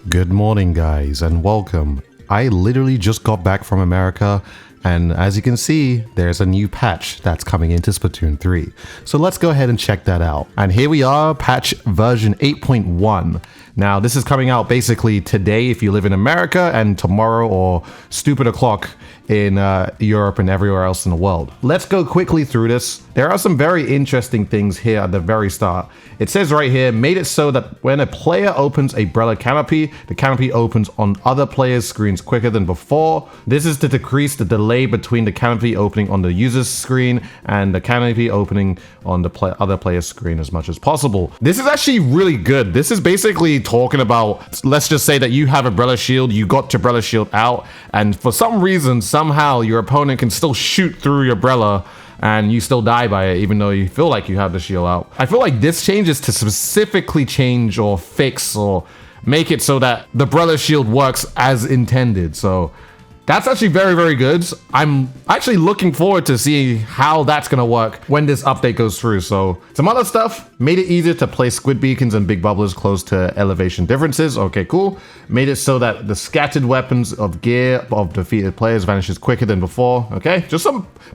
Good morning, guys, and welcome. I literally just got back from America, and as you can see, there's a new patch that's coming into Splatoon 3. So let's go ahead and check that out. And here we are, patch version 8.1. Now, this is coming out basically today if you live in America, and tomorrow or stupid o'clock in Europe and everywhere else in the world. Let's go quickly through this. There are some very interesting things here at the very start. It says right here, made it so that when a player opens a Brella canopy, the canopy opens on other players' screens quicker than before. This is to decrease the delay between the canopy opening on the user's screen and the canopy opening on the other player's screen as much as possible. This is actually really good. This is basically talking about, let's just say that you have a Brella shield, you got your Brella shield out, and for some reason, somehow your opponent can still shoot through your Brella and you still die by it, even though you feel like you have the shield out. I feel like this changes to specifically change or fix or make it so that the Brella shield works as intended. So that's actually very, very good. I'm actually looking forward to seeing how that's gonna work when this update goes through. So some other stuff, made it easier to place squid beacons and big bubblers close to elevation differences. Okay, cool. Made it so that the scattered weapons of gear of defeated players vanishes quicker than before. Okay, just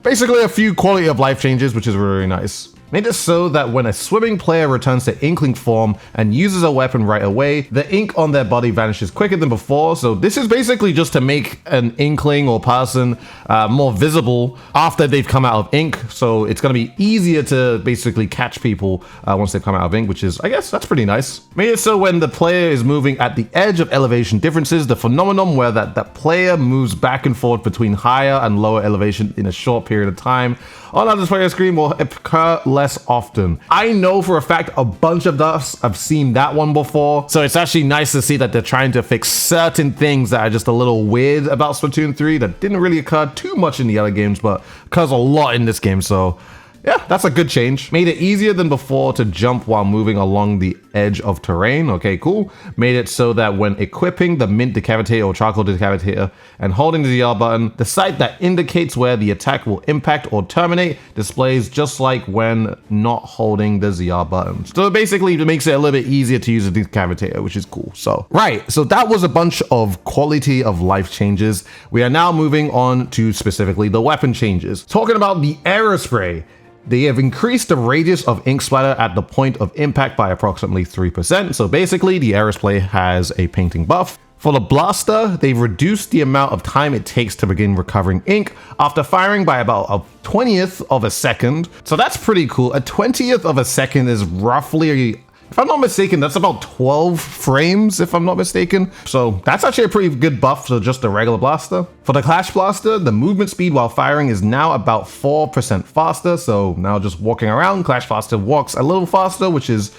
basically a few quality of life changes, which is really nice. Made it so that when a swimming player returns to Inkling form and uses a weapon right away, the ink on their body vanishes quicker than before. So this is basically just to make an Inkling or person more visible after they've come out of ink. So it's going to be easier to basically catch people once they've come out of ink, which is, I guess, that's pretty nice. Made it so when the player is moving at the edge of elevation differences, the phenomenon where that player moves back and forth between higher and lower elevation in a short period of time on other player's screen will occur less often. I know for a fact a bunch of us have seen that one before, so it's actually nice to see that they're trying to fix certain things that are just a little weird about Splatoon 3 that didn't really occur too much in the other games, but occurs a lot in this game. So yeah, that's a good change. Made it easier than before to jump while moving along the edge of terrain. Okay, cool. Made it so that when equipping the mint decapitator or charcoal decapitator and holding the ZR button, the sight that indicates where the attack will impact or terminate displays just like when not holding the ZR button. So basically it makes it a little bit easier to use a decapitator, which is cool. So, right. So that was a bunch of quality of life changes. We are now moving on to specifically the weapon changes. Talking about the Aerospray. They have increased the radius of ink splatter at the point of impact by approximately 3%. So basically, the Aerospray has a painting buff. For the blaster, they've reduced the amount of time it takes to begin recovering ink after firing by about a 20th of a second. So that's pretty cool. A 20th of a second is roughly, if I'm not mistaken, that's about 12 frames, if I'm not mistaken. So that's actually a pretty good buff to just a regular blaster. For the Clash Blaster, the movement speed while firing is now about 4% faster. So now just walking around, Clash Blaster walks a little faster, which is,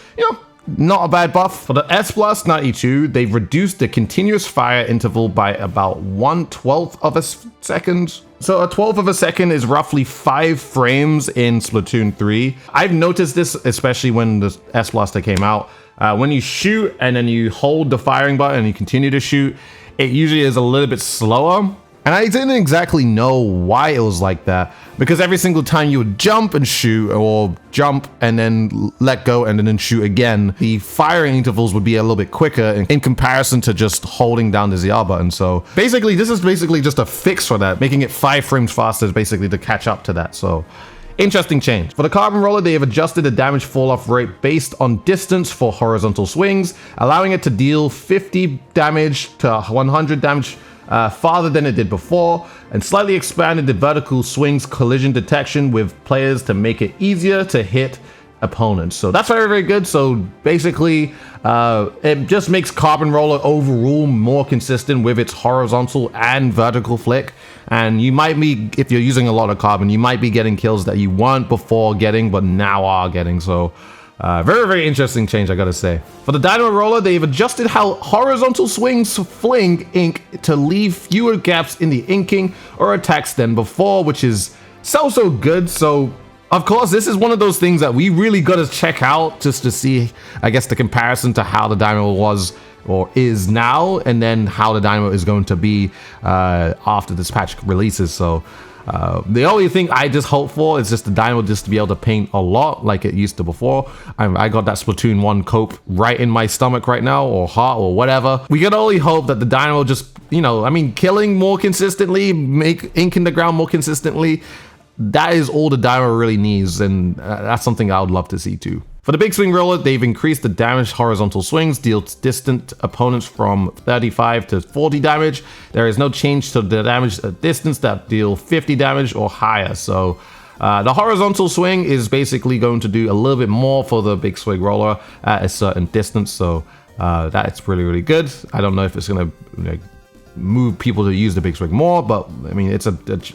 not a bad buff. For the S-Blast 92, they've reduced the continuous fire interval by about 1/12 of a second. So a 12th of a second is roughly 5 frames in Splatoon 3. I've noticed this, especially when the S-Blaster came out. When you shoot and then you hold the firing button and you continue to shoot, it usually is a little bit slower. And I didn't exactly know why it was like that, because every single time you would jump and shoot or jump and then let go and then shoot again, the firing intervals would be a little bit quicker in comparison to just holding down the ZR button. So basically, this is basically just a fix for that, making it 5 frames faster basically to catch up to that. So interesting change. For the Carbon Roller, they have adjusted the damage fall-off rate based on distance for horizontal swings, allowing it to deal 50 damage to 100 damage farther than it did before, and slightly expanded the vertical swings collision detection with players to make it easier to hit opponents. So that's very, very good. So basically, it just makes Carbon Roller overall more consistent with its horizontal and vertical flick. And you might be, if you're using a lot of carbon, you might be getting kills that you weren't before getting, but now are getting. So very, very interesting change, I gotta say. For the Dynamo Roller, they've adjusted how horizontal swings fling ink to leave fewer gaps in the inking or attacks than before, which is so good. So, of course, this is one of those things that we really gotta check out just to see, I guess, the comparison to how the Dynamo was or is now, and then how the Dynamo is going to be after this patch releases. So The only thing I just hope for is just the Dynamo just to be able to paint a lot like it used to before. I got that Splatoon 1 cope right in my stomach right now, or heart, or whatever. We can only hope that the Dynamo just, you know, I mean, killing more consistently, make ink in the ground more consistently. That is all the Dynamo really needs, and that's something I would love to see too. For the big swing roller, they've increased the damage horizontal swings, deals distant opponents from 35 to 40 damage. There is no change to the damage at distance that deal 50 damage or higher. So the horizontal swing is basically going to do a little bit more for the big swing roller at a certain distance. So that's really, really good. I don't know if it's going to move people to use the big swing more, but I mean, it's a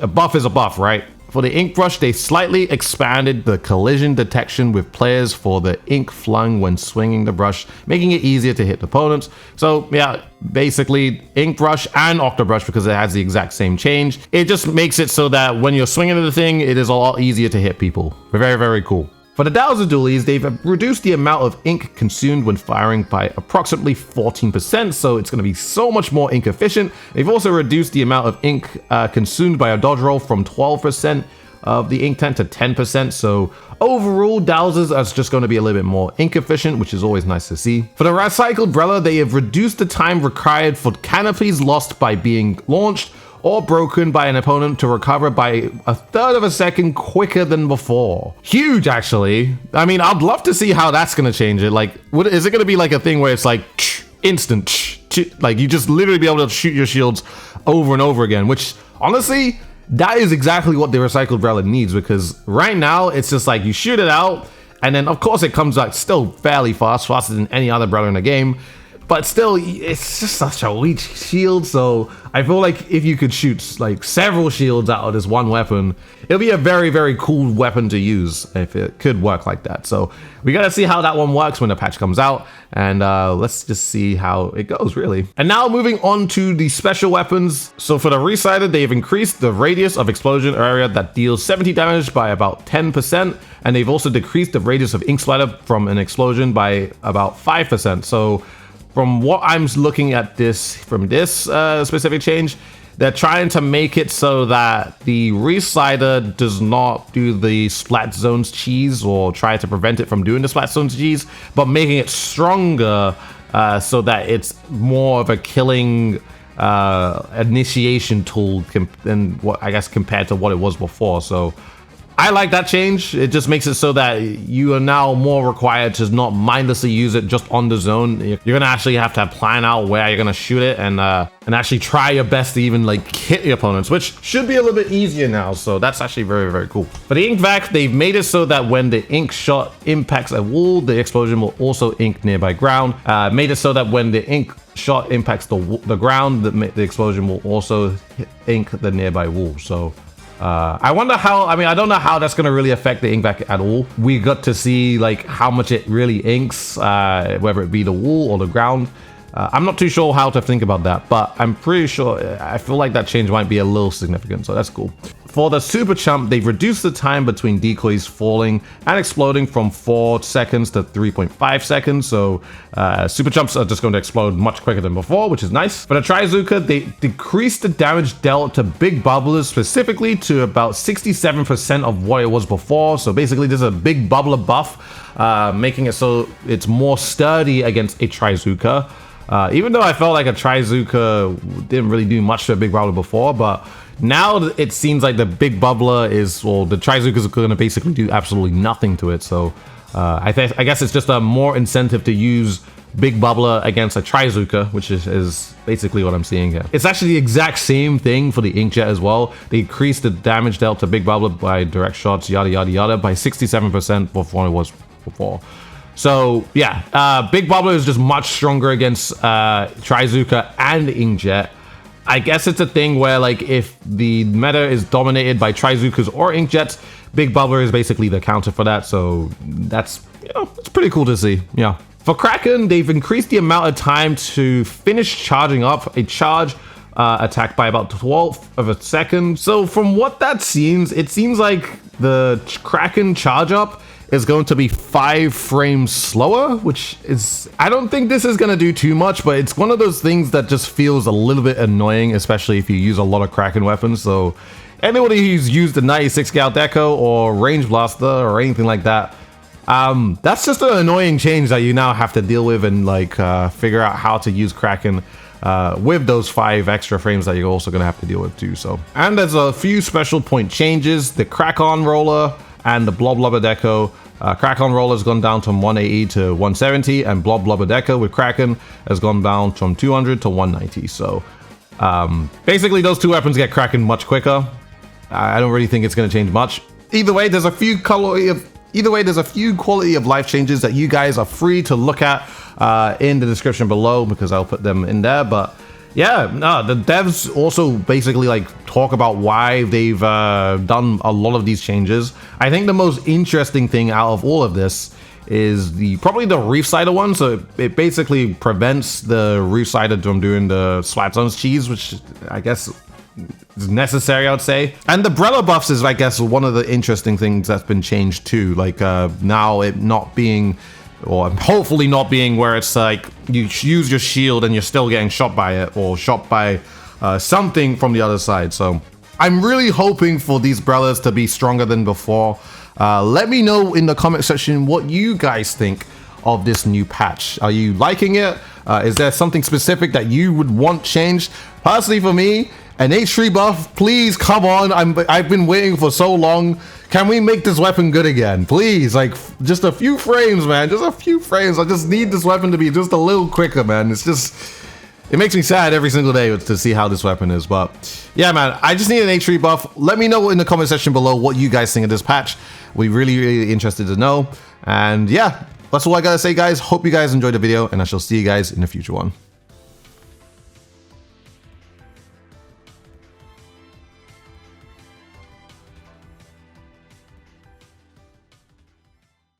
buff is a buff, right? For the Inkbrush, they slightly expanded the collision detection with players for the ink flung when swinging the brush, making it easier to hit opponents. So yeah, basically Inkbrush and Octobrush, because it has the exact same change, it just makes it so that when you're swinging the thing, it is a lot easier to hit people. Very, very cool. For the Douser Dualies, they've reduced the amount of ink consumed when firing by approximately 14%, so it's going to be so much more ink efficient. They've also reduced the amount of ink consumed by a dodge roll from 12% of the ink tent to 10%, so overall Dousers are just going to be a little bit more ink efficient, which is always nice to see. For the recycled Brella, they have reduced the time required for canopies lost by being launched or broken by an opponent to recover by 1/3 of a second quicker than before. Huge, actually. I mean, I'd love to see how that's going to change it. Like, is it going to be like a thing where it's like instant, like you just literally be able to shoot your shields over and over again, which honestly, that is exactly what the recycled Brella needs, because right now it's just like you shoot it out and then of course it comes out still fairly fast, faster than any other Brella in the game. But still, it's just such a weak shield, so I feel like if you could shoot like several shields out of this one weapon, it'll be a very, very cool weapon to use if it could work like that. So we gotta see how that one works when the patch comes out, and let's just see how it goes, really. And now moving on to the special weapons. So for the Reefslider, they've increased the radius of explosion area that deals 70 damage by about 10%, and they've also decreased the radius of Inkbrush from an explosion by about 5%. So from what I'm looking at from this specific change, they're trying to make it so that the Reefslider does not do the splat zones cheese or try to prevent it from doing the splat zones cheese, but making it stronger so that it's more of a killing initiation tool than what I guess compared to what it was before. So I like that change. It just makes it so that you are now more required to not mindlessly use it just on the zone. You're gonna actually have to plan out where you're gonna shoot it and actually try your best to even like hit the opponents, which should be a little bit easier now. So that's actually very, very cool. For the Ink Vac, they've made it so that when the ink shot impacts a wall, the explosion will also ink nearby ground. Made it so that when the ink shot impacts the ground, the explosion will also ink the nearby wall. So I wonder how, I mean, I don't know how that's going to really affect the Ink Vac at all. We got to see like how much it really inks, whether it be the wall or the ground. I'm not too sure how to think about that, but I'm pretty sure, I feel like that change might be a little significant, so that's cool. For the Super Chump, they've reduced the time between decoys falling and exploding from 4 seconds to 3.5 seconds. So Super Chumps are just going to explode much quicker than before, which is nice. For the Trizooka, they decreased the damage dealt to big bubblers specifically to about 67% of what it was before. So basically, there's a big bubbler buff, making it so it's more sturdy against a Trizooka. Even though I felt like a Trizooka didn't really do much to a big bubbler before, but now it seems like the big bubbler is, well, the Trizooka is going to basically do absolutely nothing to it. So I guess it's just a more incentive to use big bubbler against a Trizooka, which is basically what I'm seeing here. It's actually the exact same thing for the Inkjet as well. They increased the damage dealt to big bubbler by direct shots, yada yada yada, by 67% before it was before. So yeah, big bubbler is just much stronger against Trizooka and Inkjet. I guess it's a thing where like if the meta is dominated by Trizookas or Inkjets, big bubbler is basically the counter for that. So that's, you know, it's pretty cool to see. Yeah. For Kraken, they've increased the amount of time to finish charging up a charge attack by about 1/12 of a second. So from what that seems, it seems like the Kraken charge up is going to be 5 frames slower, which is, I don't think this is going to do too much, but it's one of those things that just feels a little bit annoying, especially if you use a lot of Kraken weapons. So anybody who's used the 96 Scout Deco or Range Blaster or anything like that, that's just an annoying change that you now have to deal with and like figure out how to use Kraken with those 5 extra frames that you're also going to have to deal with too. So, and there's a few special point changes. The Crack-On roller and the Blob Blubber Deco. Crack-On roller has gone down from 180 to 170, and Blob Blubber Deco with Kraken has gone down from 200 to 190. So basically those 2 weapons get Kraken much quicker. I don't really think it's going to change much. Either way, there's a few quality of life changes that you guys are free to look at in the description below, because I'll put them in there. But yeah, no, the devs also basically like talk about why they've done a lot of these changes. I think the most interesting thing out of all of this is probably the Reefslider one. So it basically prevents the Reefslider from doing the Swipe Zones cheese, which I guess is necessary, I would say. And the Brella buffs is, I guess, one of the interesting things that's been changed too. Like now it not being, or hopefully not being, where it's like you use your shield and you're still getting shot by it, or shot by something from the other side. So I'm really hoping for these Brellas to be stronger than before. Let me know in the comment section what you guys think of this new patch. Are you liking it? Is there something specific that you would want changed? Personally, for me, an H3 buff, please, come on. I've been waiting for so long. Can we make this weapon good again? Please, like, just a few frames, man. Just a few frames. I just need this weapon to be just a little quicker, man. It's just, it makes me sad every single day to see how this weapon is. But yeah, man, I just need an H3 buff. Let me know in the comment section below what you guys think of this patch. We're really interested to know. And yeah, that's all I gotta say, guys. Hope you guys enjoyed the video, and I shall see you guys in the future one.